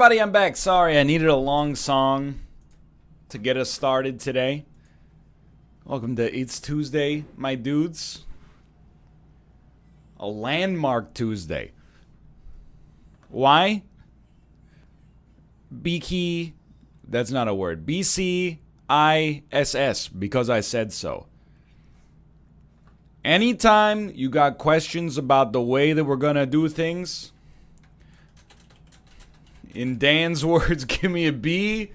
everybody, I'm back. Sorry, I needed a long song to get us started today. Welcome to It's Tuesday, my dudes. A landmark Tuesday. Why? B-key, that's not a word. B-C-I-S-S, because I said so. Anytime you got questions about the way that we're going to do things, in Dan's words, give me a B,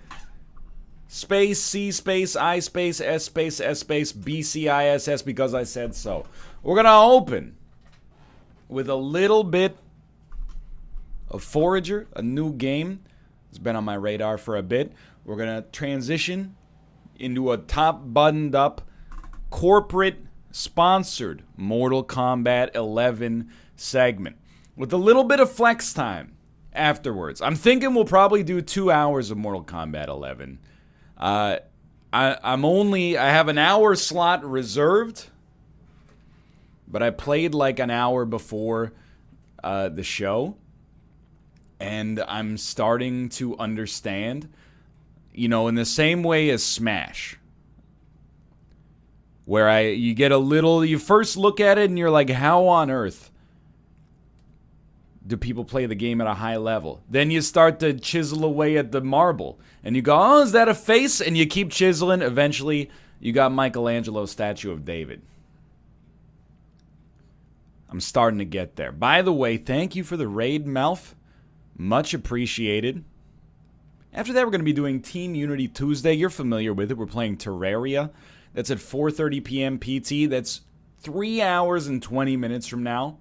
space, C space, I space, S space, S space, B-C-I-S-S, because I said so. We're going to open with a little bit of Forager, a new game. It's been on my radar for a bit. We're going to transition into a top buttoned up, corporate sponsored Mortal Kombat 11 segment with a little bit of flex time afterwards. I'm thinking we'll probably do 2 hours of Mortal Kombat 11. I have an hour slot reserved, but I played like an hour before the show, and I'm starting to understand, you know, in the same way as Smash, where you first look at it and you're like, how on earth do people play the game at a high level? Then you start to chisel away at the marble, and you go, oh, is that a face? And you keep chiseling. Eventually, you got Michelangelo's statue of David. I'm starting to get there. By the way, thank you for the raid, Melf. Much appreciated. After that, we're going to be doing Team Unity Tuesday. You're familiar with it. We're playing Terraria. That's at 4:30 p.m. PT. That's 3 hours and 20 minutes from now.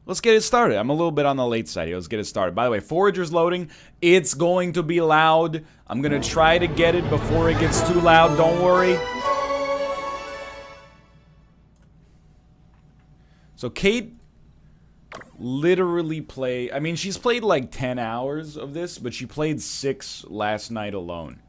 Let's get it started. I'm a little bit on the late side here. Let's get it started. By the way, Forager's loading. It's going to be loud. I'm going to try to get it before it gets too loud. Don't worry. So Kate literally she's played like 10 hours of this, but she played 6 last night alone.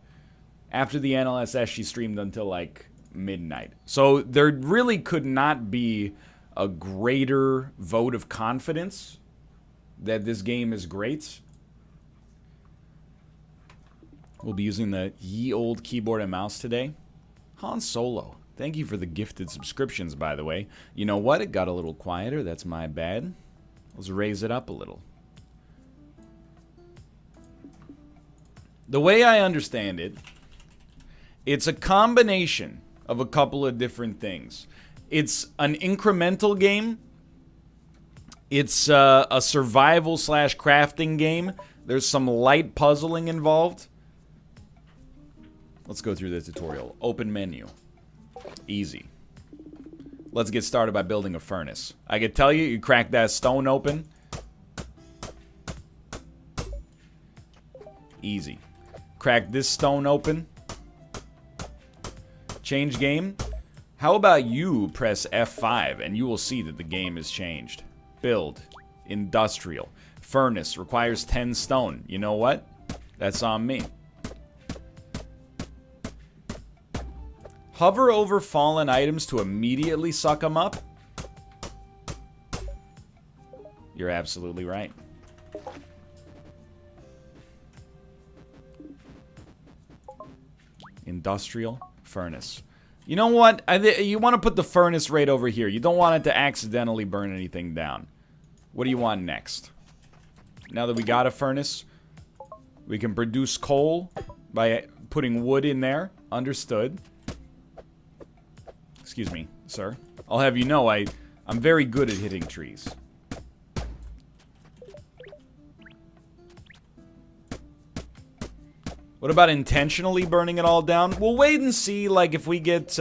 After the NLSS, she streamed until like midnight. So there really could not be a greater vote of confidence that this game is great. We'll be using the ye old keyboard and mouse today. Han Solo, thank you for the gifted subscriptions, by the way. You know what? It got a little quieter. That's my bad. Let's raise it up a little. The way I understand it, it's a combination of a couple of different things. It's an incremental game. It's a survival / crafting game. There's some light puzzling involved. Let's go through the tutorial. Open menu. Easy. Let's get started by building a furnace. I can tell you, you crack that stone open. Easy. Crack this stone open. Change game. How about you press F5 and you will see that the game has changed. Build. Industrial. Furnace. Requires 10 stone. You know what? That's on me. Hover over fallen items to immediately suck them up. You're absolutely right. Industrial. Furnace. You know what? You want to put the furnace right over here. You don't want it to accidentally burn anything down. What do you want next? Now that we got a furnace, we can produce coal by putting wood in there. Understood. Excuse me, sir. I'll have you know I'm very good at hitting trees. What about intentionally burning it all down? We'll wait and see, like, if we get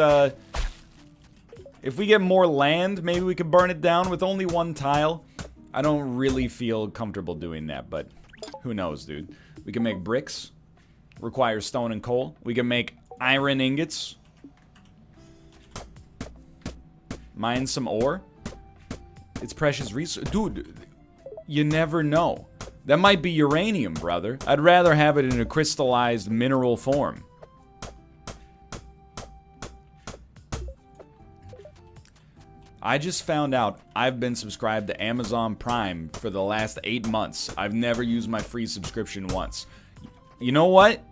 more land, maybe we could burn it down with only one tile. I don't really feel comfortable doing that, but who knows, dude. We can make bricks. Requires stone and coal. We can make iron ingots. Mine some ore. It's precious resource. Dude, you never know. That might be uranium, brother. I'd rather have it in a crystallized mineral form. I just found out I've been subscribed to Amazon Prime for the last 8 months. I've never used my free subscription once. You know what?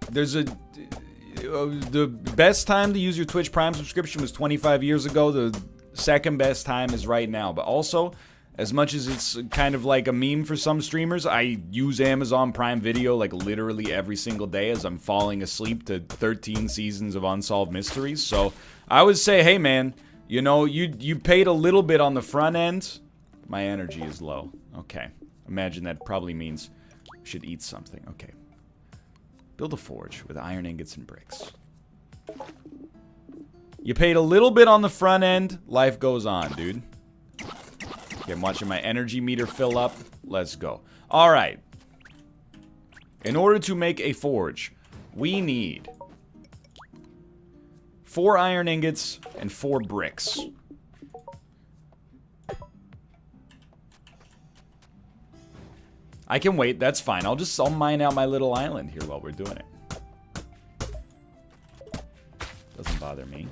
There's a... the best time to use your Twitch Prime subscription was 25 years ago. The second best time is right now. But also, as much as it's kind of like a meme for some streamers, I use Amazon Prime Video like literally every single day as I'm falling asleep to 13 seasons of Unsolved Mysteries. So I would say, hey man, you know, you paid a little bit on the front end. My energy is low. Okay. Imagine that probably means I should eat something. Okay. Build a forge with iron ingots and bricks. You paid a little bit on the front end. Life goes on, dude. Okay, I'm watching my energy meter fill up. Let's go. Alright. In order to make a forge, we need 4 iron ingots and 4 bricks. I can wait, that's fine. I'll mine out my little island here while we're doing it. Doesn't bother me.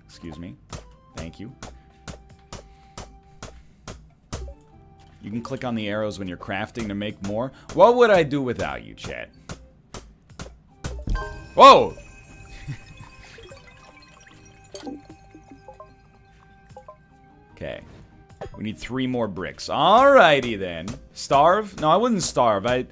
Excuse me. Thank you. You can click on the arrows when you're crafting to make more. What would I do without you, chat? Whoa! Okay. We need 3 more bricks. Alrighty then. Starve? No, I wouldn't starve. I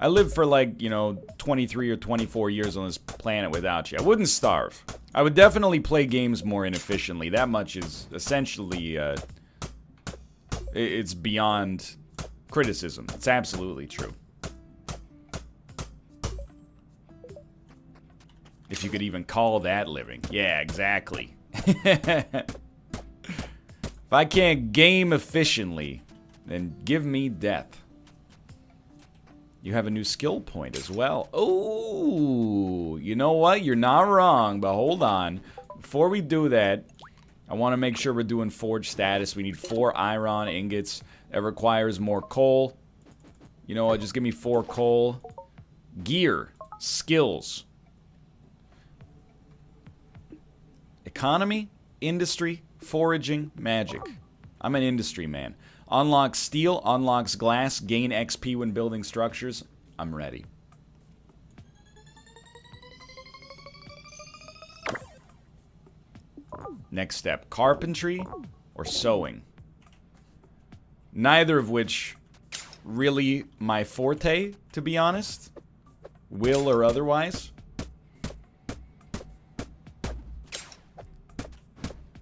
lived for like, you know, 23 or 24 years on this planet without you. I wouldn't starve. I would definitely play games more inefficiently. That much is essentially, it's beyond criticism. It's absolutely true. If you could even call that living. Yeah, exactly. If I can't game efficiently, then give me death. You have a new skill point as well. Oh, you know what? You're not wrong, but hold on. Before we do that, I want to make sure we're doing forge status. We need 4 iron ingots. That requires more coal. You know what? Just give me 4 coal. Gear. Skills. Economy. Industry. Foraging, magic. I'm an industry man. Unlocks steel, unlocks glass, gain XP when building structures. I'm ready. Next step, carpentry or sewing. Neither of which really my forte, to be honest. Will or otherwise.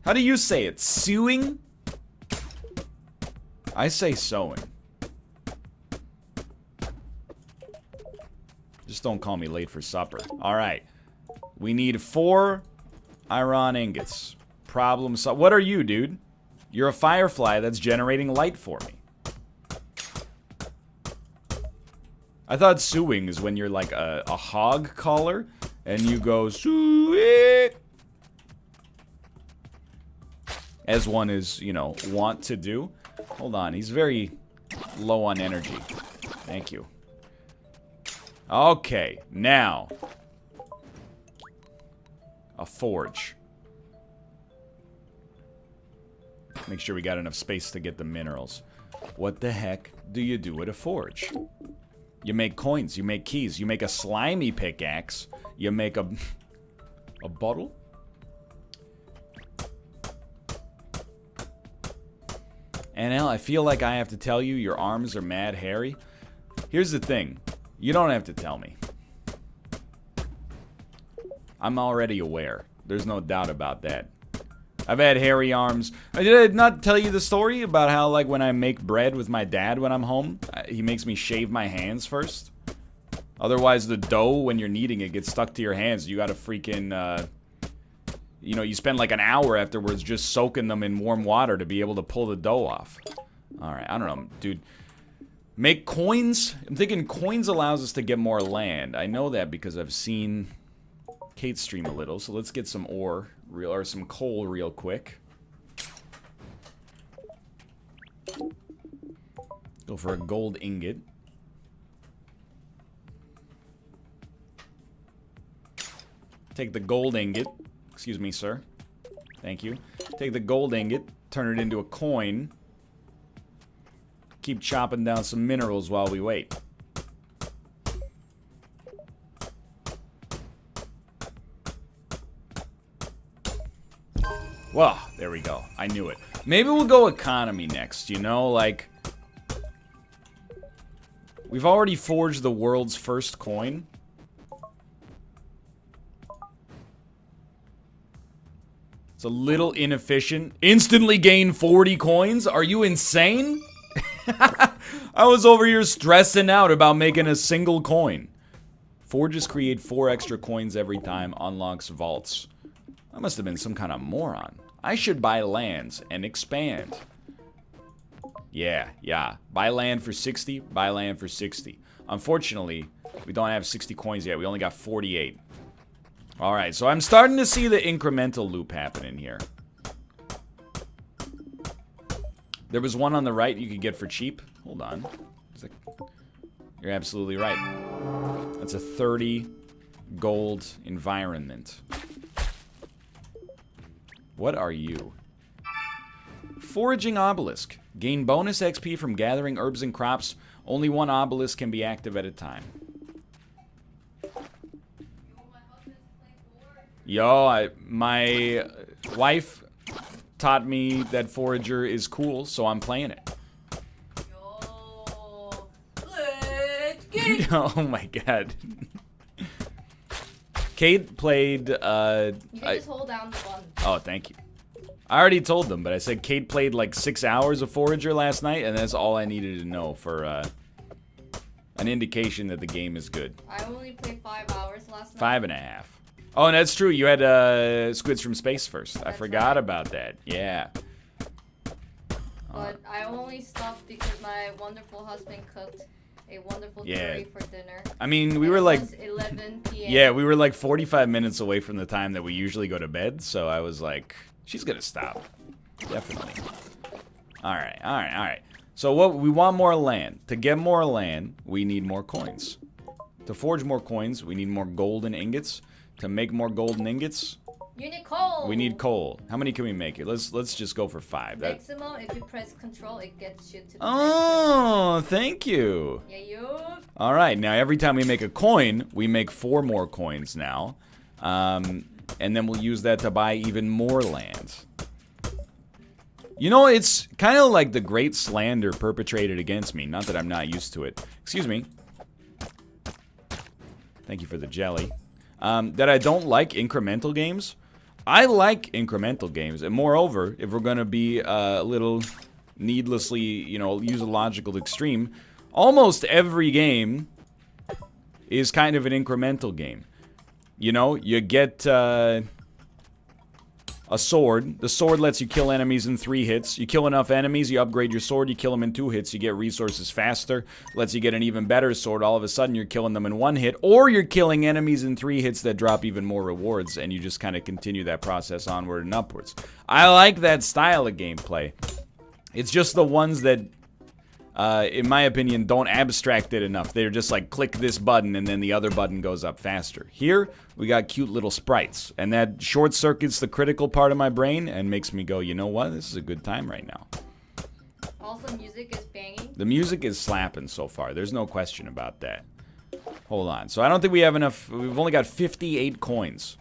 How do you say it? Sewing? I say sewing. Just don't call me late for supper. Alright. We need 4 iron ingots. Problem solved. What are you, dude? You're a firefly that's generating light for me. I thought sewing is when you're like a hog caller and you go, sue it. As one is, you know, want to do. Hold on, he's very low on energy. Thank you. Okay, now. A forge. Make sure we got enough space to get the minerals. What the heck do you do at a forge? You make coins, you make keys, you make a slimy pickaxe, you make a bottle? NL, I feel like I have to tell you your arms are mad hairy. Here's the thing. You don't have to tell me. I'm already aware. There's no doubt about that. I've had hairy arms. Did I not tell you the story about how, like, when I make bread with my dad when I'm home, he makes me shave my hands first? Otherwise, the dough, when you're kneading it, gets stuck to your hands. You gotta freaking, you know, you spend like an hour afterwards just soaking them in warm water to be able to pull the dough off. Alright, I don't know, dude. Make coins? I'm thinking coins allows us to get more land. I know that because I've seen Kate stream a little. So let's get some ore, or some coal real quick. Go for a gold ingot. Take the gold ingot. Excuse me, sir. Thank you. Take the gold ingot, turn it into a coin. Keep chopping down some minerals while we wait. Well, there we go. I knew it. Maybe we'll go economy next, you know? Like, we've already forged the world's first coin. It's a little inefficient. Instantly gain 40 coins? Are you insane? I was over here stressing out about making a single coin. Forges create 4 extra coins every time. Unlocks vaults. I must have been some kind of moron. I should buy lands and expand. Yeah. Buy land for 60. Buy land for 60. Unfortunately, we don't have 60 coins yet. We only got 48. Alright, so I'm starting to see the incremental loop happening here. There was one on the right you could get for cheap. Hold on. You're absolutely right. That's a 30 gold environment. What are you? Foraging obelisk. Gain bonus XP from gathering herbs and crops. Only 1 obelisk can be active at a time. Yo, my wife taught me that Forager is cool, so I'm playing it. Yo, let's get it. Oh my god. Kate played, You can just hold down the button. Oh, thank you. I already told them, but I said Kate played like 6 hours of Forager last night, and that's all I needed to know for, an indication that the game is good. I only played 5 hours last night. 5.5. Oh, and that's true. You had Squids from Space first. I forgot about that. Yeah. But I only stopped because my wonderful husband cooked a wonderful curry for dinner. I mean, we were like... It was 11 p.m. Yeah, we were like 45 minutes away from the time that we usually go to bed, so I was like, she's gonna stop. Definitely. Alright. So what we want more land. To get more land, we need more coins. To forge more coins, we need more golden ingots. To make more golden ingots, you need coal. We need coal. How many can we make it? Let's just go for 5. Maximum, if you press control, it gets you to the Oh, thank you. Yeah, you. All right, now every time we make a coin, we make 4 more coins now. And then we'll use that to buy even more land. You know, it's kind of like the great slander perpetrated against me. Not that I'm not used to it. Excuse me. Thank you for the jelly. That I don't like incremental games. I like incremental games, and moreover, if we're gonna be a little needlessly, you know, use a logical extreme, almost every game is kind of an incremental game. You know, you get a sword. The sword lets you kill enemies in 3 hits. You kill enough enemies, you upgrade your sword, you kill them in 2 hits, you get resources faster. Lets you get an even better sword. All of a sudden, you're killing them in 1 hit, or you're killing enemies in 3 hits that drop even more rewards, and you just kind of continue that process onward and upwards. I like that style of gameplay. It's just the ones that, in my opinion, don't abstract it enough. They're just like, click this button, and then the other button goes up faster. Here, we got cute little sprites, and that short circuits the critical part of my brain and makes me go, you know what, this is a good time right now. Also, music is banging. The music is slapping so far. There's no question about that. Hold on. So I don't think we have enough. We've only got 58 coins.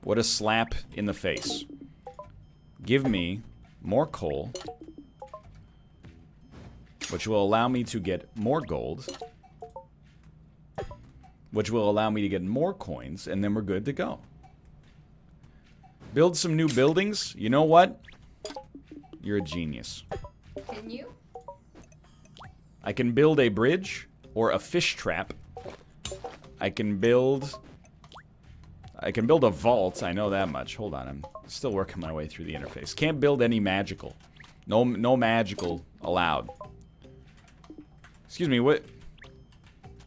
What a slap in the face. Give me more coal, which will allow me to get more gold, which will allow me to get more coins, and then we're good to go. Build some new buildings. You know what? You're a genius. Can you? I can build a bridge or a fish trap. I can build a vault. I know that much. Hold on, I'm still working my way through the interface. Can't build any magical. No magical allowed. Excuse me, what?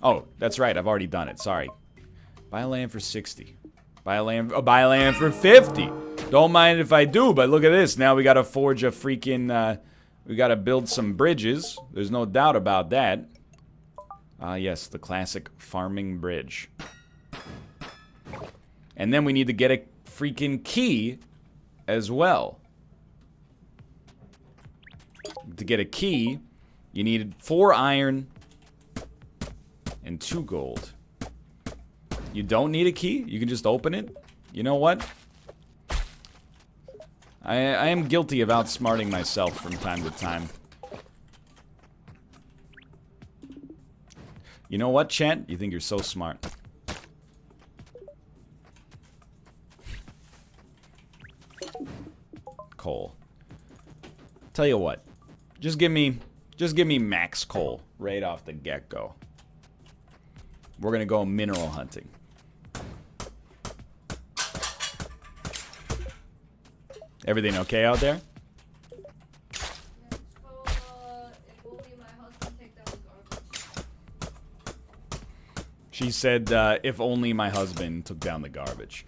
Oh, that's right. I've already done it. Sorry. Buy land for 60. Buy land for 50. Don't mind if I do, but look at this. Now we gotta forge a freaking, we gotta build some bridges. There's no doubt about that. Ah, yes, the classic farming bridge. And then we need to get a freaking key as well. To get a key, you need 4 iron and 2 gold. You don't need a key. You can just open it. You know what? I am guilty of outsmarting myself from time to time. You know what, chat? You think you're so smart. Coal. Tell you what. Just give me max coal right off the get-go. We're gonna go mineral hunting. Everything okay out there? She said, if only my husband took down the garbage.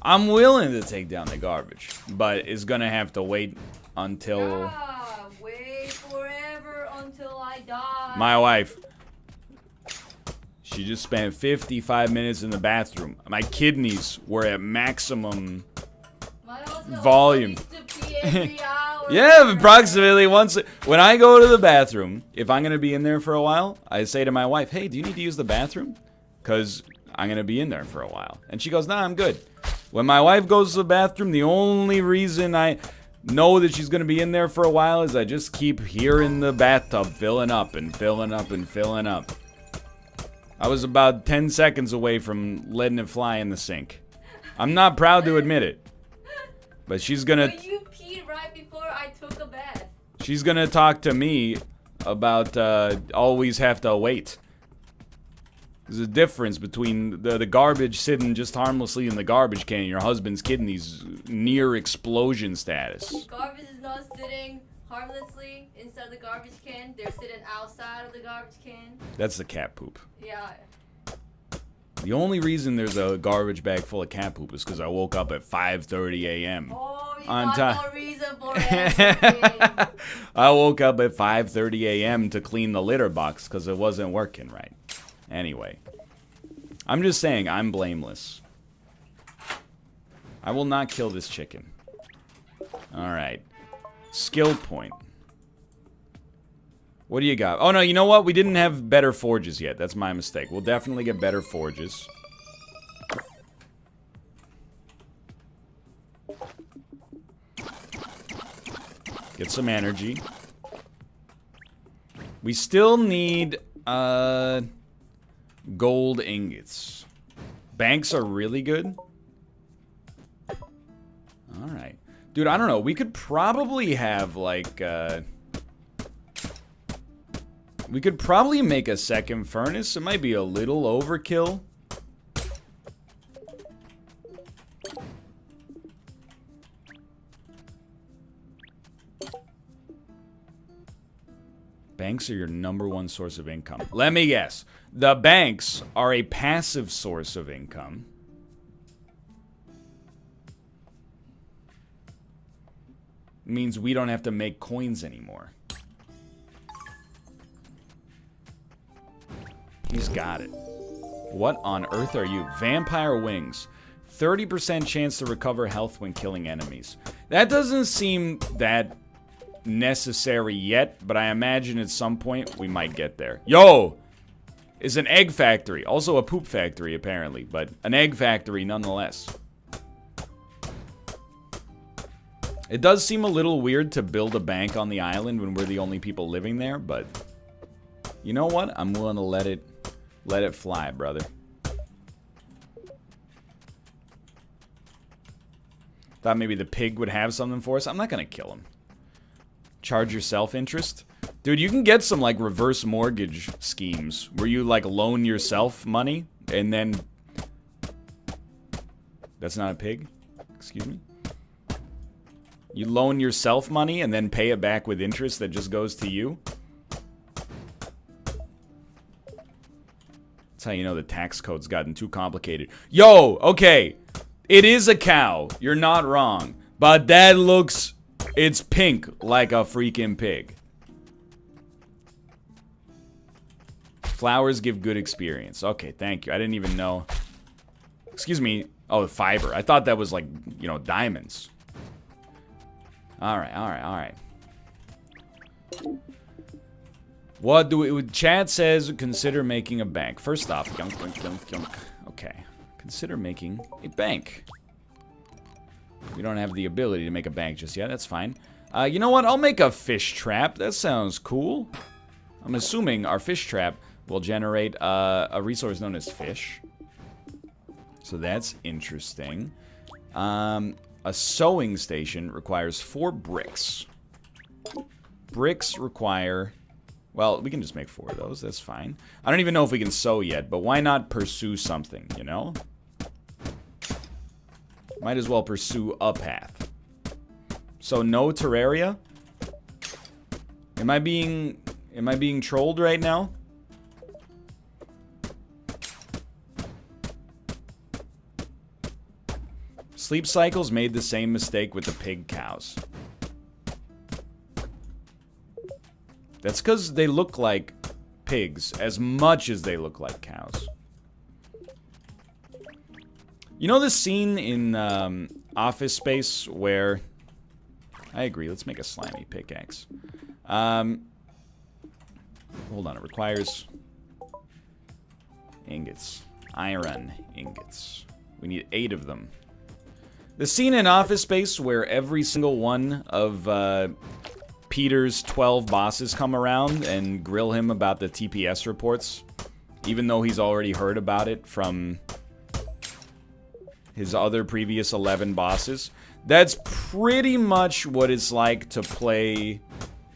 I'm willing to take down the garbage, but it's gonna have to wait until... Yeah, wait forever until I die. My wife. She just spent 55 minutes in the bathroom. My kidneys were at maximum volume. Yeah, approximately once. When I go to the bathroom, if I'm going to be in there for a while, I say to my wife, hey, do you need to use the bathroom? Because I'm going to be in there for a while. And she goes, nah, I'm good. When my wife goes to the bathroom, the only reason I know that she's going to be in there for a while is I just keep hearing the bathtub filling up and filling up and filling up. I was about 10 seconds away from letting it fly in the sink. I'm not proud to admit it. But she's gonna... But you peed right before I took a bath. She's gonna talk to me about always have to wait. There's a difference between the garbage sitting just harmlessly in the garbage can and your husband's kidneys near explosion status. Garbage is not sitting harmlessly inside the garbage can. They're sitting outside of the garbage can. That's the cat poop. Yeah. The only reason there's a garbage bag full of cat poop is because I woke up at 5:30 a.m. Oh, you on got time. no reason for everything. I woke up at 5:30 a.m. to clean the litter box because it wasn't working right. Anyway, I'm just saying I'm blameless. I will not kill this chicken. Alright. Skill point. What do you got? Oh no, you know what? We didn't have better forges yet. That's my mistake. We'll definitely get better forges. Get some energy. We still need gold ingots. Banks are really good. Alright. Dude, I don't know. We could probably have, like, we could probably make a second furnace. It might be a little overkill. Banks are your #1 source of income. Let me guess. The banks are a passive source of income. Means we don't have to make coins anymore. He's got it. What on earth are you? Vampire wings. 30% chance to recover health when killing enemies. That doesn't seem that necessary yet, but I imagine at some point we might get there. Yo! Is an egg factory. Also a poop factory, apparently, but an egg factory nonetheless. It does seem a little weird to build a bank on the island when we're the only people living there, but you know what? I'm willing to let it fly, brother. Thought maybe the pig would have something for us. I'm not gonna kill him. Charge yourself interest? Dude, you can get some, like, reverse mortgage schemes where you, like, loan yourself money and then... That's not a pig? Excuse me? You loan yourself money and then pay it back with interest that just goes to you? That's how you know the tax code's gotten too complicated. Yo, okay. It is a cow. You're not wrong. But that looks... It's pink like a freaking pig. Flowers give good experience. Okay, thank you. I didn't even know. Excuse me. Oh, fiber. I thought that was like, you know, diamonds. Alright, alright, alright. What do we... Chad says, consider making a bank. First off, gunk, gunk, gunk, gunk. Okay. Consider making a bank. We don't have the ability to make a bank just yet. That's fine. You know what? I'll make a fish trap. That sounds cool. I'm assuming our fish trap will generate a resource known as fish. So that's interesting. A sewing station requires 4 bricks. Bricks require... Well, we can just make 4 of those. That's fine. I don't even know if we can sew yet, but why not pursue something, you know? Might as well pursue a path. So no Terraria? Am I being trolled right now? Sleep Cycles made the same mistake with the pig cows. That's because they look like pigs as much as they look like cows. You know the scene in Office Space where... I agree, let's make a slimy pickaxe. Hold on, it requires... ingots. Iron ingots. We need 8 of them. The scene in Office Space where every single one of Peter's 12 bosses come around and grill him about the TPS reports, even though he's already heard about it from his other previous 11 bosses. That's pretty much what it's like to play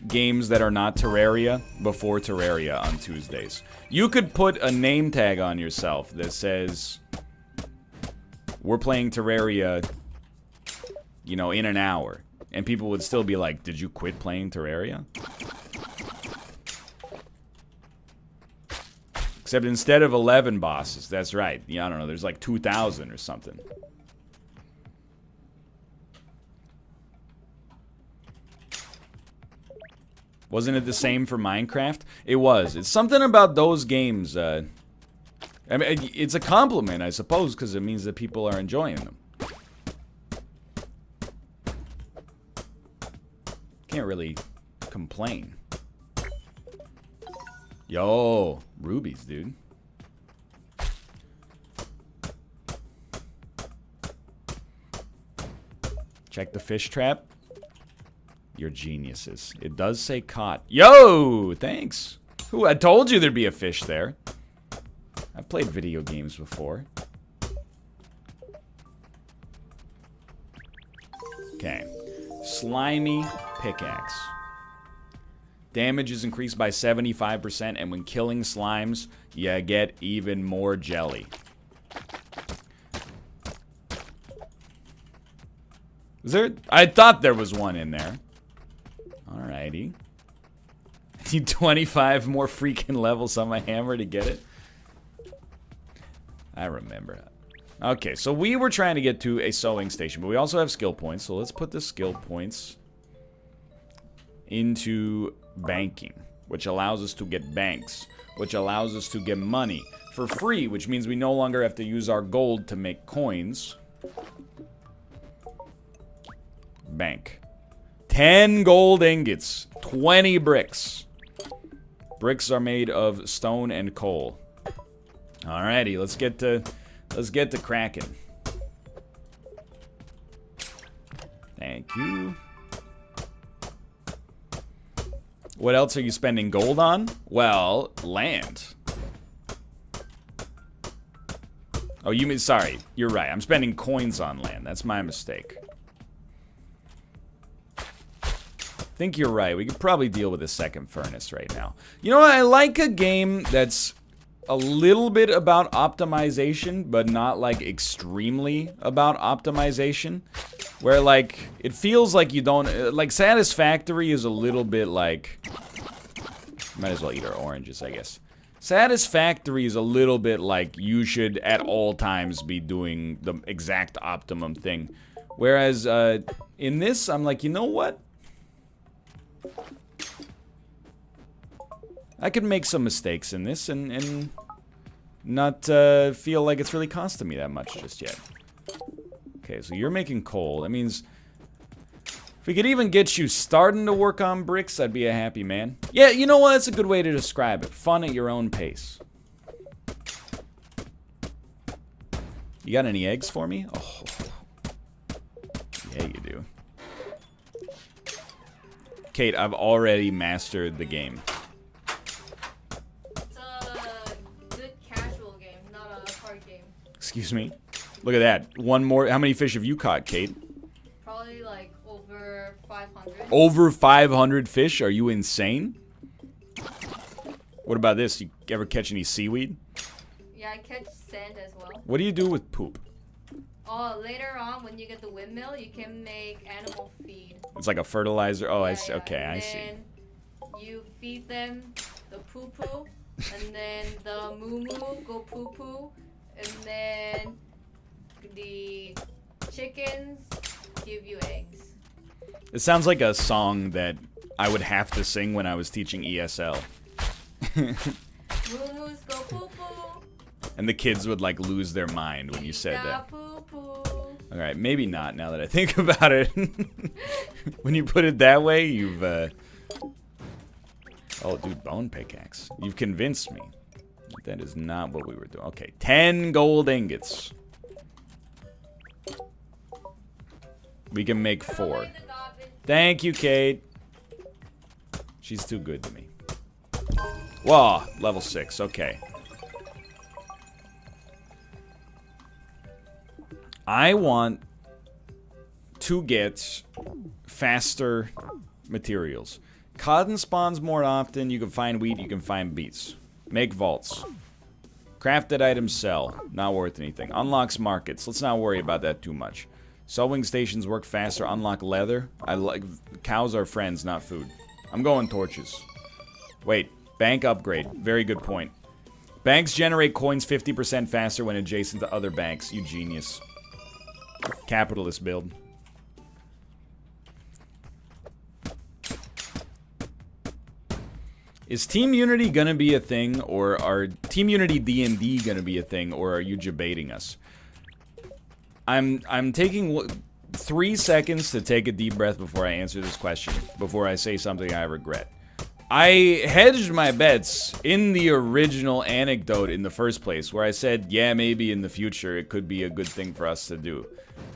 games that are not Terraria before Terraria on Tuesdays. You could put a name tag on yourself that says, we're playing Terraria, you know, in an hour. And people would still be like, did you quit playing Terraria? Except instead of 11 bosses, that's right. Yeah, I don't know, there's like 2,000 or something. Wasn't it the same for Minecraft? It was. It's something about those games. I mean, it's a compliment, I suppose, because it means that people are enjoying them. Can't really complain. Yo, rubies, dude. Check the fish trap. You're geniuses. It does say caught. Yo, thanks. Ooh, I told you there'd be a fish there. I've played video games before. Okay. Slimy pickaxe. Damage is increased by 75%, and when killing slimes, you get even more jelly. Is there? I thought there was one in there. Alrighty. I need 25 more freaking levels on my hammer to get it. I remember that. Okay, so we were trying to get to a sewing station, but we also have skill points, so let's put the skill points into banking, which allows us to get banks, which allows us to get money for free, which means we no longer have to use our gold to make coins. Bank. 10 gold ingots, 20 bricks. Bricks are made of stone and coal. Alrighty, let's get to cracking. Thank you. What else are you spending gold on? Well, land. Oh, you mean, sorry, you're right. I'm spending coins on land. That's my mistake. I think you're right. We could probably deal with a second furnace right now. You know what? I like a game that's a little bit about optimization, but not like extremely about optimization. Where like, it feels like you don't, like Satisfactory is a little bit like, might as well eat our oranges, I guess. Satisfactory is a little bit like you should at all times be doing the exact optimum thing. Whereas in this, I'm like, you know what? I could make some mistakes in this and not feel like it's really costing me that much just yet. Okay, so you're making coal. That means if we could even get you starting to work on bricks, I'd be a happy man. Yeah, you know what? That's a good way to describe it. Fun at your own pace. You got any eggs for me? Oh, yeah, you do. Kate, I've already mastered the game. It's a good casual game, not a hard game. Excuse me? Look at that. One more. How many fish have you caught, Kate? Probably like over 500. Over 500 fish? Are you insane? What about this? You ever catch any seaweed? Yeah, I catch sand as well. What do you do with poop? Oh, later on when you get the windmill, you can make animal feed. It's like a fertilizer. Oh, Yeah, I see. yeah. Okay, I And see. then you feed them the poo-poo, and then the moo-moo go poo-poo, and then the chickens give you eggs. It sounds like a song that I would have to sing when I was teaching ESL. Moo-moos go poo-poo. And the kids would like lose their mind when you said that. Poo-poo. Alright, maybe not now that I think about it. When you put it that way, you've oh, dude, bone pickaxe. You've convinced me. That is not what we were doing. Okay, 10 gold ingots. We can make 4. Thank you, Kate. She's too good to me. Whoa, level 6. Okay. I want to get faster materials. Cotton spawns more often. You can find wheat. You can find beets. Make vaults. Crafted items sell. Not worth anything. Unlocks markets. Let's not worry about that too much. Sewing stations work faster. Unlock leather. I like cows are friends, not food. I'm going torches. Wait. Bank upgrade. Very good point. Banks generate coins 50% faster when adjacent to other banks. You genius. Capitalist build. Is Team Unity gonna be a thing, or are Team Unity D&D gonna be a thing, or are you debating us? I'm taking 3 seconds to take a deep breath before I answer this question, before I say something I regret. I hedged my bets in the original anecdote in the first place, where I said, yeah, maybe in the future it could be a good thing for us to do.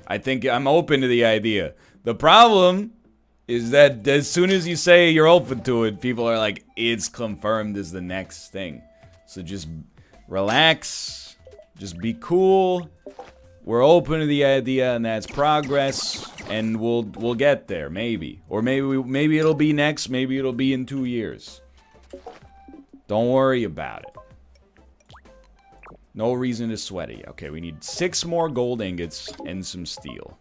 I think I'm open to the idea. The problem is that as soon as you say you're open to it, people are like, it's confirmed as the next thing. So just relax, just be cool. We're open to the idea, and that's progress, and we'll get there, maybe. Or maybe it'll be next, maybe it'll be in 2 years. Don't worry about it. No reason to sweat it. Okay, we need 6 more gold ingots and some steel.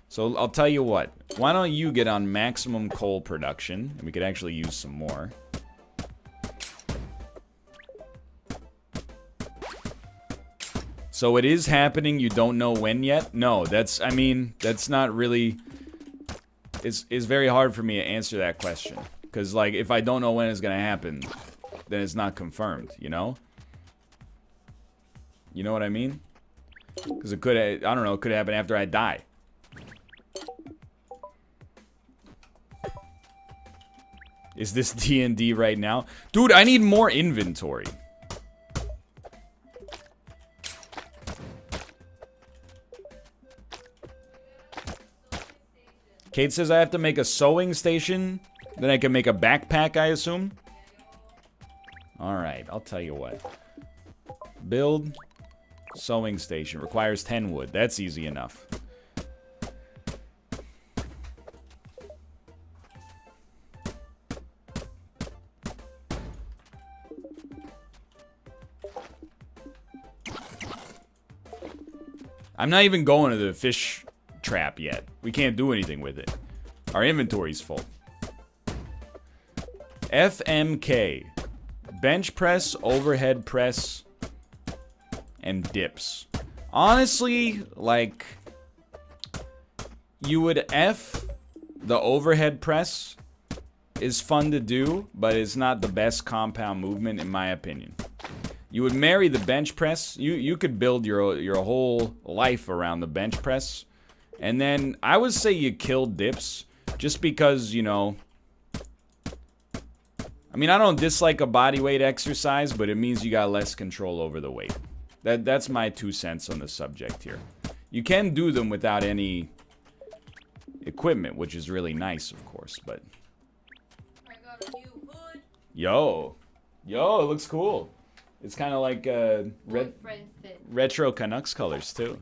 So I'll tell you what. Why don't you get on maximum coal production, and we could actually use some more. So it is happening, you don't know when yet? No, that's not really... It's very hard for me to answer that question. Because, like, if I don't know when it's gonna happen, then it's not confirmed, you know? You know what I mean? Because it could, I don't know, it could happen after I die. Is this D&D right now? Dude, I need more inventory. Kate says I have to make a sewing station. Then I can make a backpack, I assume. Alright, I'll tell you what. Build sewing station. Requires 10 wood. That's easy enough. I'm not even going to the fish trap yet. We can't do anything with it. Our inventory's full. FMK. Bench press, overhead press, and dips. Honestly, like, you would F the overhead press is fun to do, but it's not the best compound movement in my opinion. You would marry the bench press. You could build your whole life around the bench press. And then I would say you kill dips just because, you know, I mean, I don't dislike a body weight exercise, but it means you got less control over the weight. That's my 2 cents on the subject here. You can do them without any equipment, which is really nice, of course, but... I got a new hood. Yo, it looks cool. It's kind of like retro Canucks colors, too.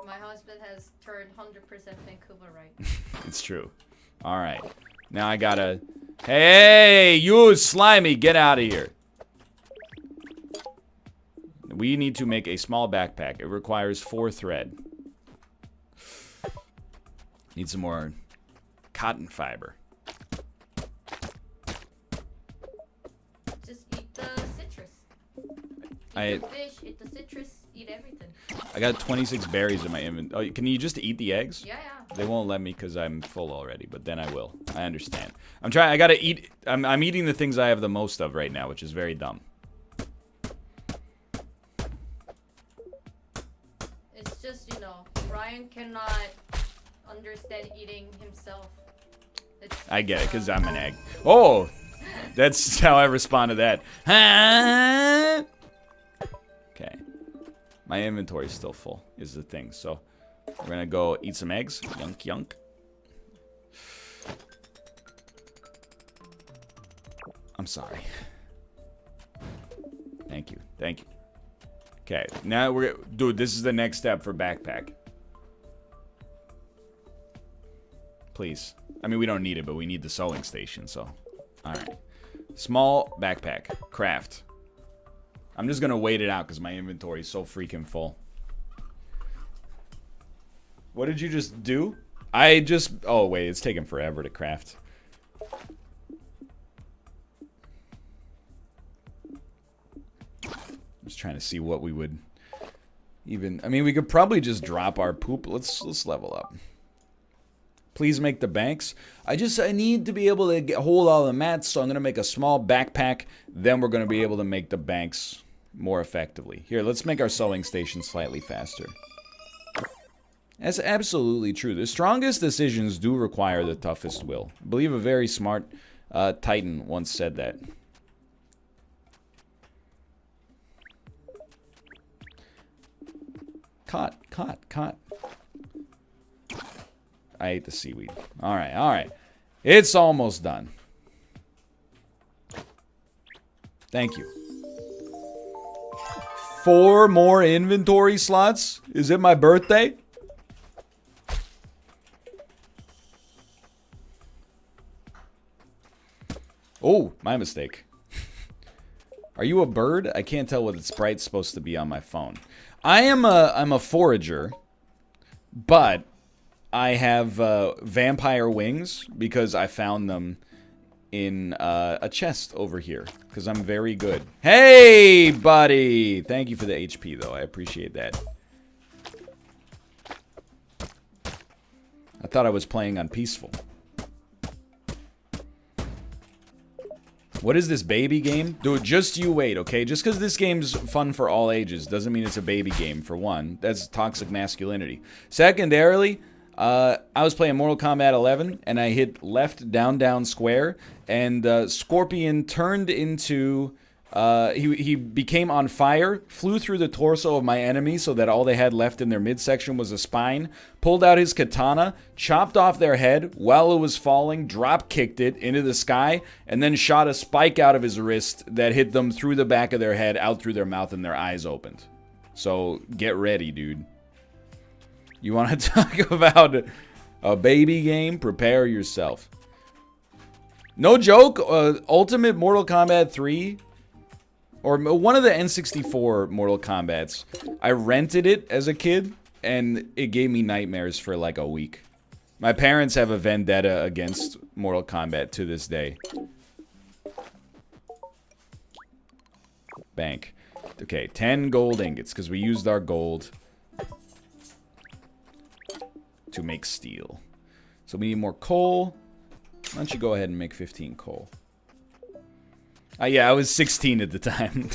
My husband has turned 100% Vancouver right. It's true. All right. Now I gotta... Hey, you slimy, get out of here. We need to make a small backpack. It requires 4 thread. Need some more cotton fiber. Just eat the citrus. Eat the fish, eat the citrus, eat everything. I got 26 berries in my inventory. Oh, can you just eat the eggs? Yeah. They won't let me because I'm full already, but then I will. I understand. I'm trying. I gotta eat. I'm eating the things I have the most of right now, which is very dumb. It's just, you know, Ryan cannot understand eating himself. I get it because I'm an egg. Oh, that's how I respond to that. Okay. My inventory is still full, is the thing. So we're gonna go eat some eggs. Yunk, yunk. I'm sorry. Thank you. Thank you. Okay, now dude, this is the next step for backpack. Please. I mean, we don't need it, but we need the sewing station, so. Alright. Small backpack. Craft. I'm just gonna wait it out because my inventory is so freaking full. What did you just do? Oh wait, it's taking forever to craft. I'm just trying to see what we would even... I mean, we could probably just drop our poop. Let's level up. Please make the banks. I need to be able to hold all the mats, so I'm going to make a small backpack. Then we're going to be able to make the banks more effectively. Here, let's make our sewing station slightly faster. That's absolutely true. The strongest decisions do require the toughest will. I believe a very smart Titan once said that. Caught. I ate the seaweed. Alright. It's almost done. Thank you. 4 more inventory slots? Is it my birthday? Oh, my mistake. Are you a bird? I can't tell what the sprite's supposed to be on my phone. I'm a forager, but I have vampire wings because I found them in a chest over here because I'm very good. Hey, buddy! Thank you for the HP, though. I appreciate that. I thought I was playing on peaceful. What is this baby game? Dude, just you wait, okay? Just because this game's fun for all ages doesn't mean it's a baby game, for one. That's toxic masculinity. Secondarily, I was playing Mortal Kombat 11, and I hit left, down, down, square, and Scorpion turned into... he became on fire, flew through the torso of my enemy so that all they had left in their midsection was a spine, pulled out his katana, chopped off their head while it was falling, drop-kicked it into the sky, and then shot a spike out of his wrist that hit them through the back of their head, out through their mouth, and their eyes opened. So, get ready, dude. You want to talk about a baby game? Prepare yourself. No joke, Ultimate Mortal Kombat 3... or one of the N64 Mortal Kombats. I rented it as a kid, and it gave me nightmares for like a week. My parents have a vendetta against Mortal Kombat to this day. Bank. Okay, 10 gold ingots, because we used our gold to make steel. So we need more coal. Why don't you go ahead and make 15 coal? Yeah, I was 16 at the time.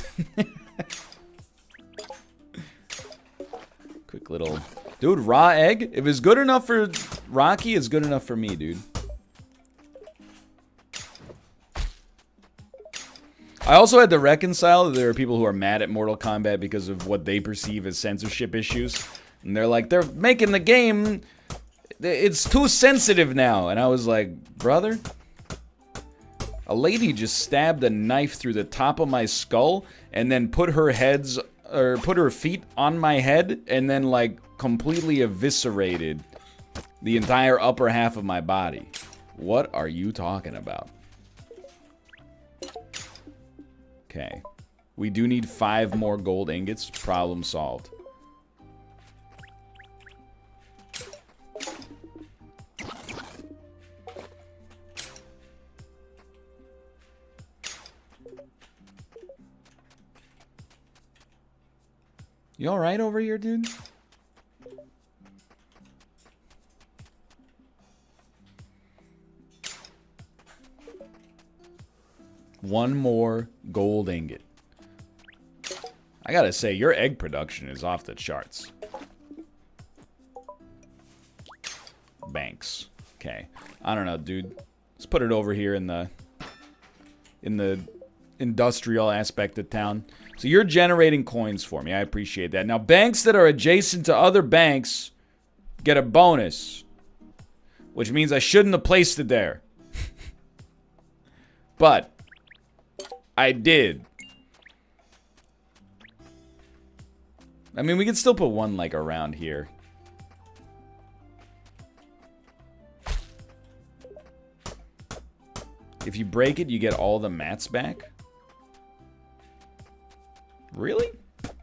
Quick little... Dude, raw egg? If it's good enough for Rocky, it's good enough for me, dude. I also had to reconcile that there are people who are mad at Mortal Kombat because of what they perceive as censorship issues. And they're like, they're making the game... It's too sensitive now. And I was like, brother... A lady just stabbed a knife through the top of my skull and then put her feet on my head and then, like, completely eviscerated the entire upper half of my body. What are you talking about? Okay. We do need 5 more gold ingots. Problem solved. You alright over here, dude? One more gold ingot. I gotta say, your egg production is off the charts. Banks. Okay. I don't know, dude. Let's put it over here in the industrial aspect of town. So you're generating coins for me. I appreciate that. Now, banks that are adjacent to other banks get a bonus. Which means I shouldn't have placed it there. But I did. I mean, we could still put one, like, around here. If you break it, you get all the mats back. Really? I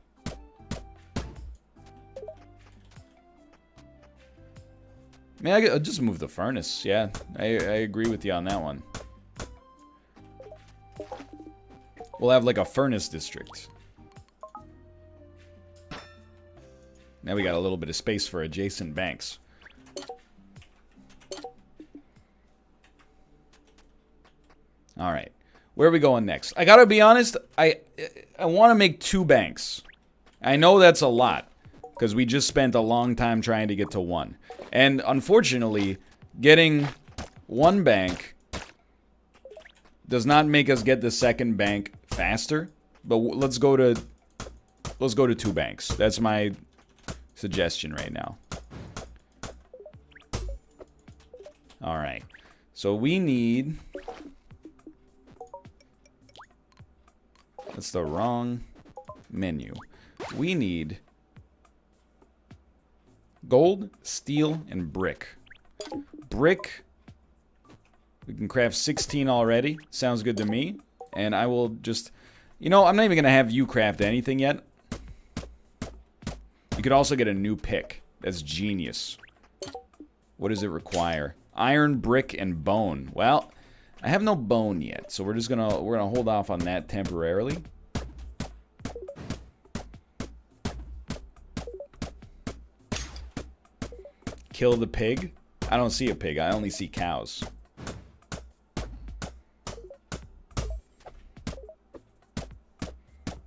mean, I'll just move the furnace. Yeah, I agree with you on that one. We'll have like a furnace district. Now we got a little bit of space for adjacent banks. All right. Where are we going next? I gotta be honest, I want to make 2 banks. I know that's a lot, because we just spent a long time trying to get to 1. And unfortunately, getting 1 bank does not make us get the 2nd bank faster. But let's go to 2 banks. That's my suggestion right now. All right. So we need... That's the wrong menu. We need gold, steel, and brick. Brick, we can craft 16 already. Sounds good to me. And I will just... You know, I'm not even going to have you craft anything yet. You could also get a new pick. That's genius. What does it require? Iron, brick, and bone. Well... I have no bone yet, so we're gonna hold off on that temporarily. Kill the pig? I don't see a pig, I only see cows.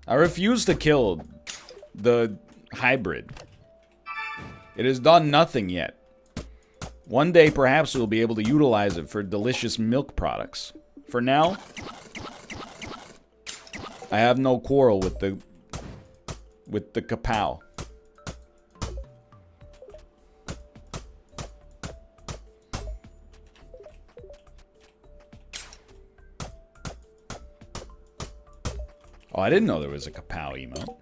I refuse to kill the hybrid. It has done nothing yet. One day, perhaps we'll be able to utilize it for delicious milk products. For now, I have no quarrel with the kapow. Oh, I didn't know there was a kapow emote.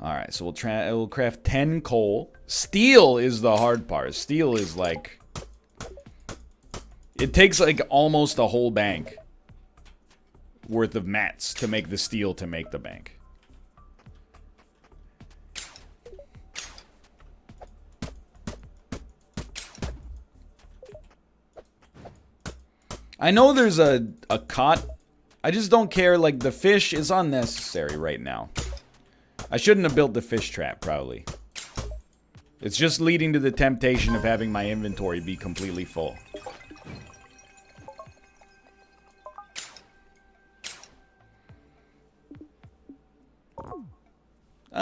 Alright, so we'll craft 10 coal. Steel is the hard part. Steel is like... It takes like almost a whole bank worth of mats to make the steel to make the bank. I know there's a cot. I just don't care. Like, the fish is unnecessary right now. I shouldn't have built the fish trap, probably. It's just leading to the temptation of having my inventory be completely full.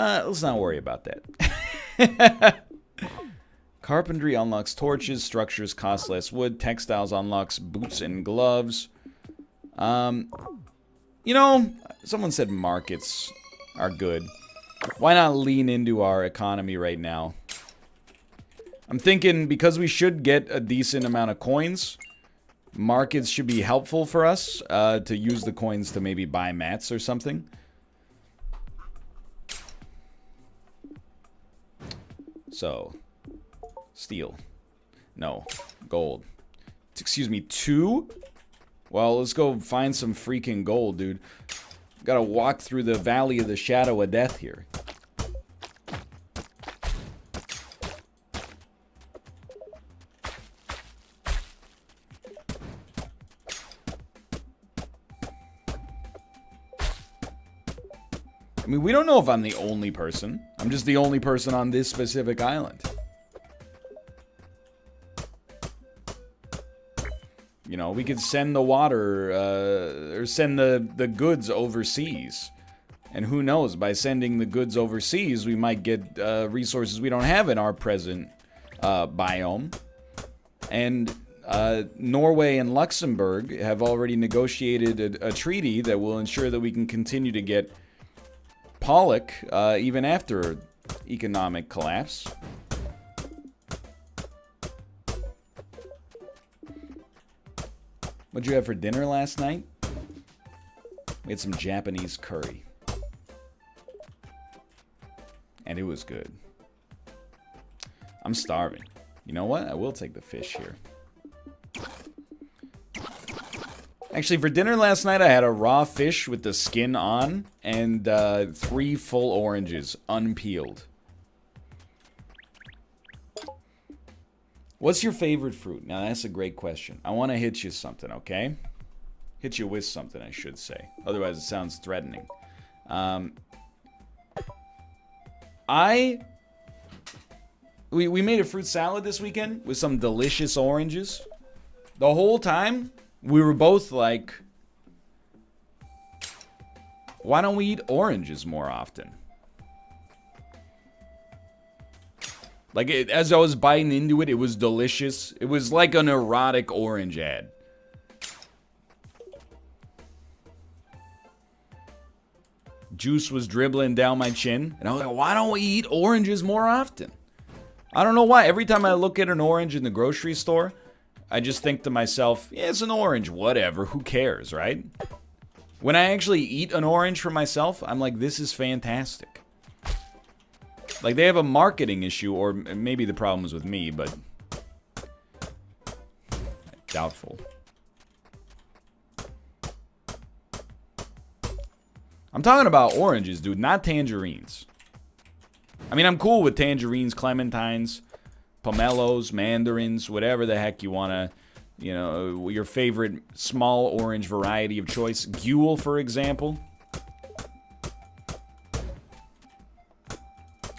Let's not worry about that. Carpentry unlocks torches, structures cost less wood, textiles unlocks boots and gloves. You know, someone said markets are good. Why not lean into our economy right now? I'm thinking because we should get a decent amount of coins, markets should be helpful for us to use the coins to maybe buy mats or something. So, steel. No, gold. Excuse me, 2? Well, let's go find some freaking gold, dude. Gotta walk through the valley of the shadow of death here. I mean, we don't know if I'm the only person. I'm just the only person on this specific island. You know, we could send the water, or send the goods overseas. And who knows, by sending the goods overseas, we might get resources we don't have in our present biome. And Norway and Luxembourg have already negotiated a treaty that will ensure that we can continue to get Pollock even after economic collapse. What'd you have for dinner last night? We had some Japanese curry. And it was good. I'm starving. You know what? I will take the fish here. Actually, for dinner last night, I had a raw fish with the skin on and 3 full oranges, unpeeled. What's your favorite fruit? Now, that's a great question. I want to hit you something, okay? Hit you with something, I should say. Otherwise, it sounds threatening. We made a fruit salad this weekend with some delicious oranges. The whole time, we were both like, why don't we eat oranges more often? Like, as I was biting into it, it was delicious. It was like an erotic orange ad. Juice was dribbling down my chin. And I was like, why don't we eat oranges more often? I don't know why. Every time I look at an orange in the grocery store, I just think to myself, yeah, it's an orange. Whatever. Who cares, right? When I actually eat an orange for myself, I'm like, this is fantastic. Like, they have a marketing issue, or maybe the problem is with me, but doubtful. I'm talking about oranges, dude, not tangerines. I mean, I'm cool with tangerines, clementines, pomelos, mandarins, whatever the heck you want to, you know, your favorite small orange variety of choice. Guel, for example.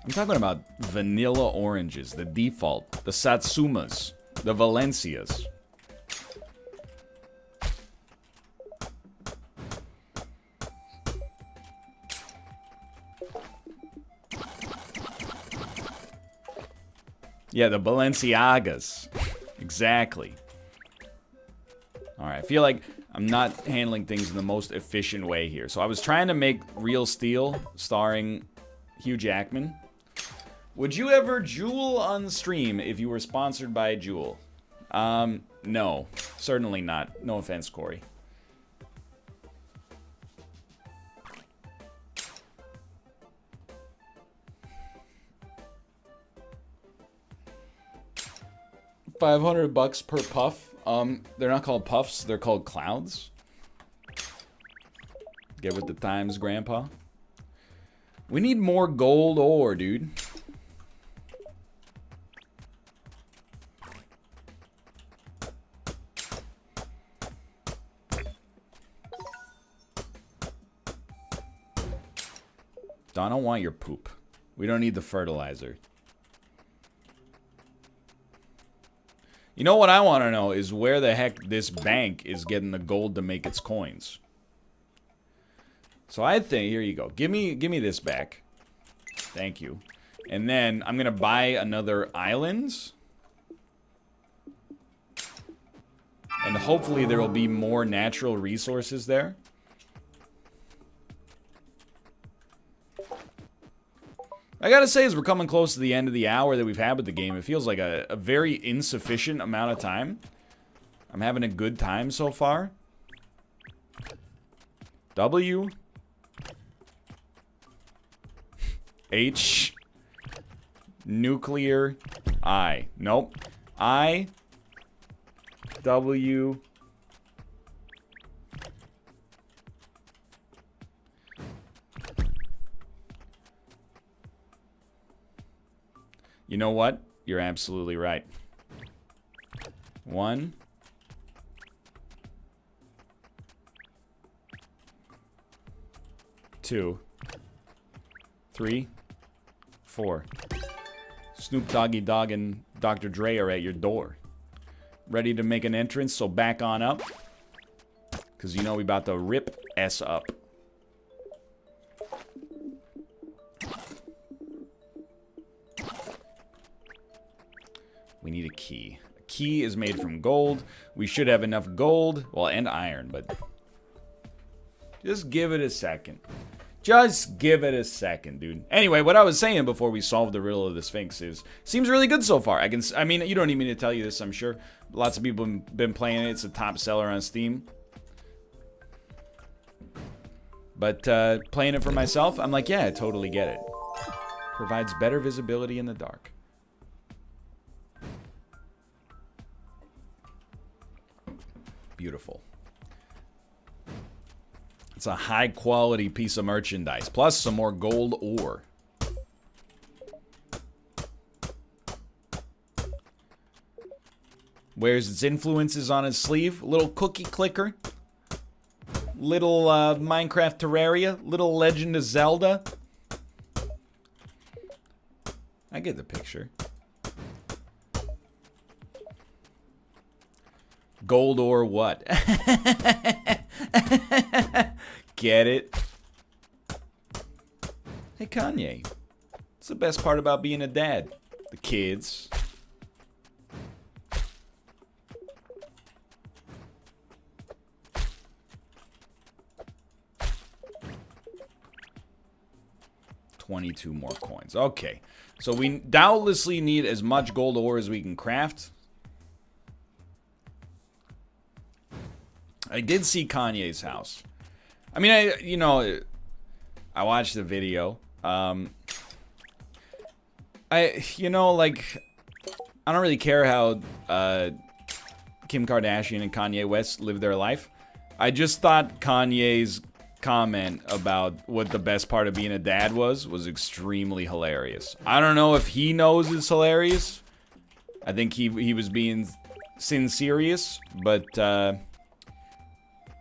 I'm talking about vanilla oranges, the default, the Satsumas, the Valencias. Yeah, the Balenciagas. Exactly. Alright, I feel like I'm not handling things in the most efficient way here. So I was trying to make Real Steel starring Hugh Jackman. Would you ever Juul on stream if you were sponsored by Juul? No. Certainly not. No offense, Corey. $500 per puff. They're not called puffs, they're called clouds. Get with the times, Grandpa. We need more gold ore, dude. I don't want your poop. We don't need the fertilizer. You know what I want to know is where the heck this bank is getting the gold to make its coins. So I think, here you go. Give me this back. Thank you. And then I'm going to buy another island. And hopefully there will be more natural resources there. I gotta say, as we're coming close to the end of the hour that we've had with the game, it feels like a very insufficient amount of time. I'm having a good time so far. W. H. Nuclear. I. Nope. I. W. You know what? You're absolutely right. 1. 2. 3. 4. Snoop Doggy Dogg and Dr. Dre are at your door. Ready to make an entrance, so back on up. Because you know we about to rip S up. We need a key. A key is made from gold. We should have enough gold. Well, and iron, but... just give it a second. Just give it a second, dude. Anyway, what I was saying before we solved the riddle of the Sphinx is... seems really good so far. I mean, you don't need me to tell you this, I'm sure. Lots of people have been playing it. It's a top seller on Steam. But playing it for myself, I'm like, yeah, I totally get it. Provides better visibility in the dark. Beautiful. It's a high quality piece of merchandise. Plus some more gold ore. Wears its influences on his sleeve. Little cookie clicker. Little Minecraft Terraria. Little Legend of Zelda. I get the picture. Gold or what? Get it? Hey, Kanye. What's the best part about being a dad? The kids. $22 more coins. Okay. So we doubtlessly need as much gold ore as we can craft. I did see Kanye's house. I mean, I watched the video. I don't really care how Kim Kardashian and Kanye West live their life. I just thought Kanye's comment about what the best part of being a dad was extremely hilarious. I don't know if he knows it's hilarious. I think he was being sin-serious, but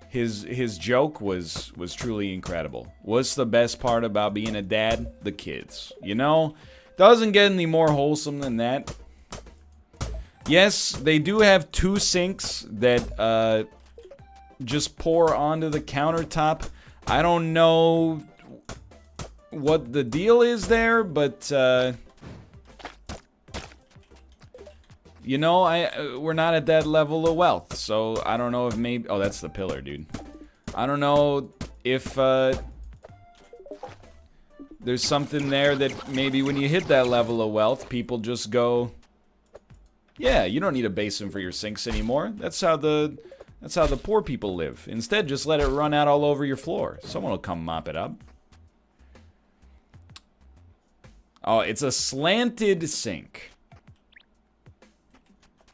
his joke was truly incredible. What's the best part about being a dad? The kids. You know, doesn't get any more wholesome than that. Yes, they do have 2 sinks that just pour onto the countertop. I don't know what the deal is there, but you know, we're not at that level of wealth, so I don't know if maybe... oh, that's the pillar, dude. I don't know if there's something there that maybe when you hit that level of wealth, people just go, yeah, you don't need a basin for your sinks anymore. That's how the poor people live. Instead, just let it run out all over your floor. Someone will come mop it up. Oh, it's a slanted sink.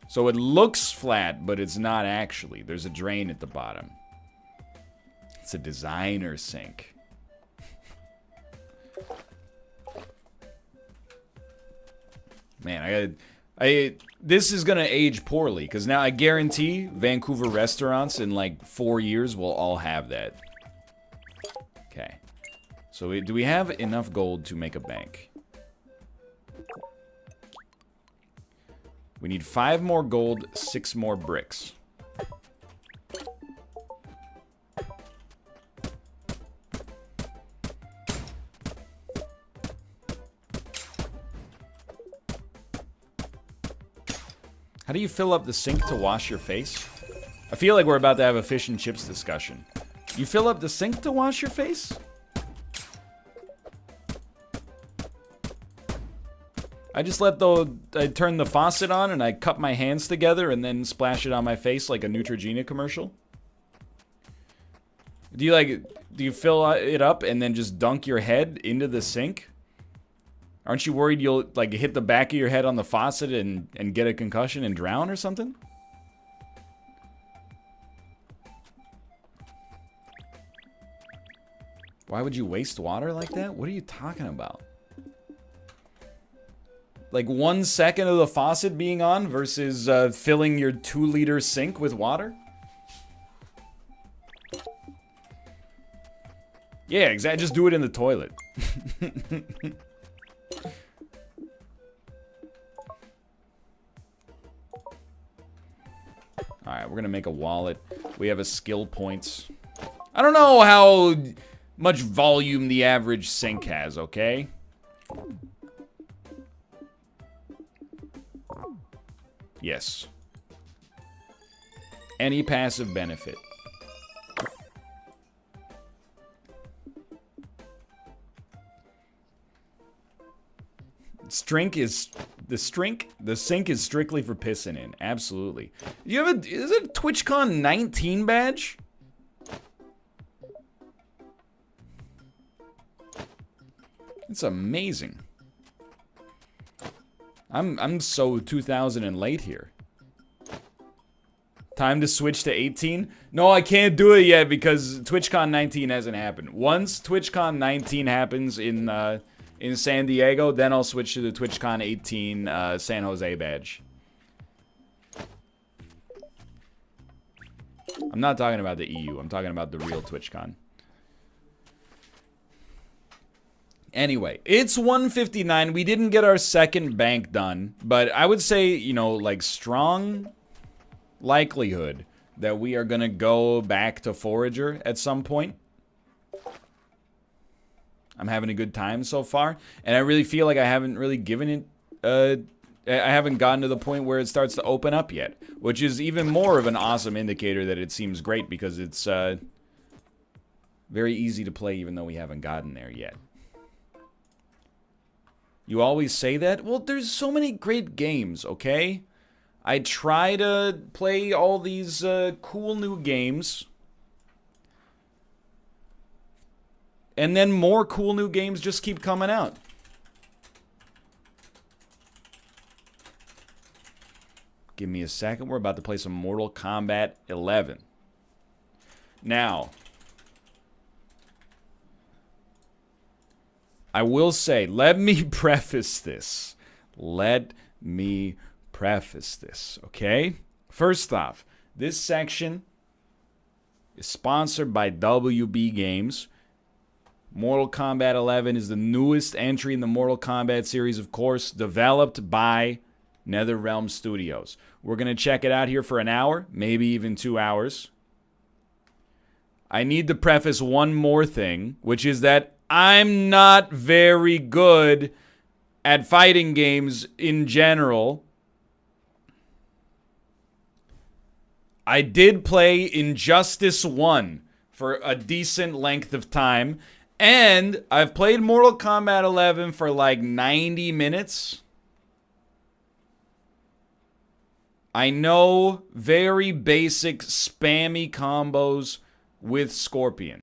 So it looks flat, but it's not actually. There's a drain at the bottom. It's a designer sink. Man, this is gonna age poorly, because now I guarantee Vancouver restaurants in like 4 years will all have that. Okay. So do we have enough gold to make a bank? We need 5 more gold, 6 more bricks. How do you fill up the sink to wash your face? I feel like we're about to have a fish and chips discussion. You fill up the sink to wash your face? I just I turn the faucet on and I cup my hands together and then splash it on my face like a Neutrogena commercial. Do you fill it up and then just dunk your head into the sink? Aren't you worried you'll like hit the back of your head on the faucet and get a concussion and drown or something? Why would you waste water like that? What are you talking about? Like 1 second of the faucet being on versus filling your 2-liter sink with water? Yeah, exactly. Just do it in the toilet. Alright, we're gonna make a wallet. We have a skill points. I don't know how much volume the average sink has, okay? Yes. Any passive benefit. The sink is strictly for pissing in. Absolutely. Is it a TwitchCon 19 badge? It's amazing. I'm so 2000 and late here. Time to switch to 18? No, I can't do it yet because TwitchCon 19 hasn't happened. Once TwitchCon 19 happens in San Diego, then I'll switch to the TwitchCon 18 San Jose badge. I'm not talking about the EU. I'm talking about the real TwitchCon. Anyway, it's 1:59. We didn't get our second bank done, but I would say, you know, like strong likelihood that we are going to go back to Forager at some point. I'm having a good time so far, and I really feel like I haven't really given it, I haven't gotten to the point where it starts to open up yet, which is even more of an awesome indicator that it seems great because it's very easy to play even though we haven't gotten there yet. You always say that? Well, there's so many great games, okay? I try to play all these cool new games. And then more cool new games just keep coming out. Give me a second. We're about to play some Mortal Kombat 11. Now, I will say, let me preface this. Let me preface this, okay? First off, this section is sponsored by WB Games. Mortal Kombat 11 is the newest entry in the Mortal Kombat series, of course, developed by NetherRealm Studios. We're going to check it out here for an hour, maybe even 2 hours. I need to preface one more thing, which is that I'm not very good at fighting games in general. I did play Injustice 1 for a decent length of time, and I've played Mortal Kombat 11 for like 90 minutes. I know very basic spammy combos with Scorpion.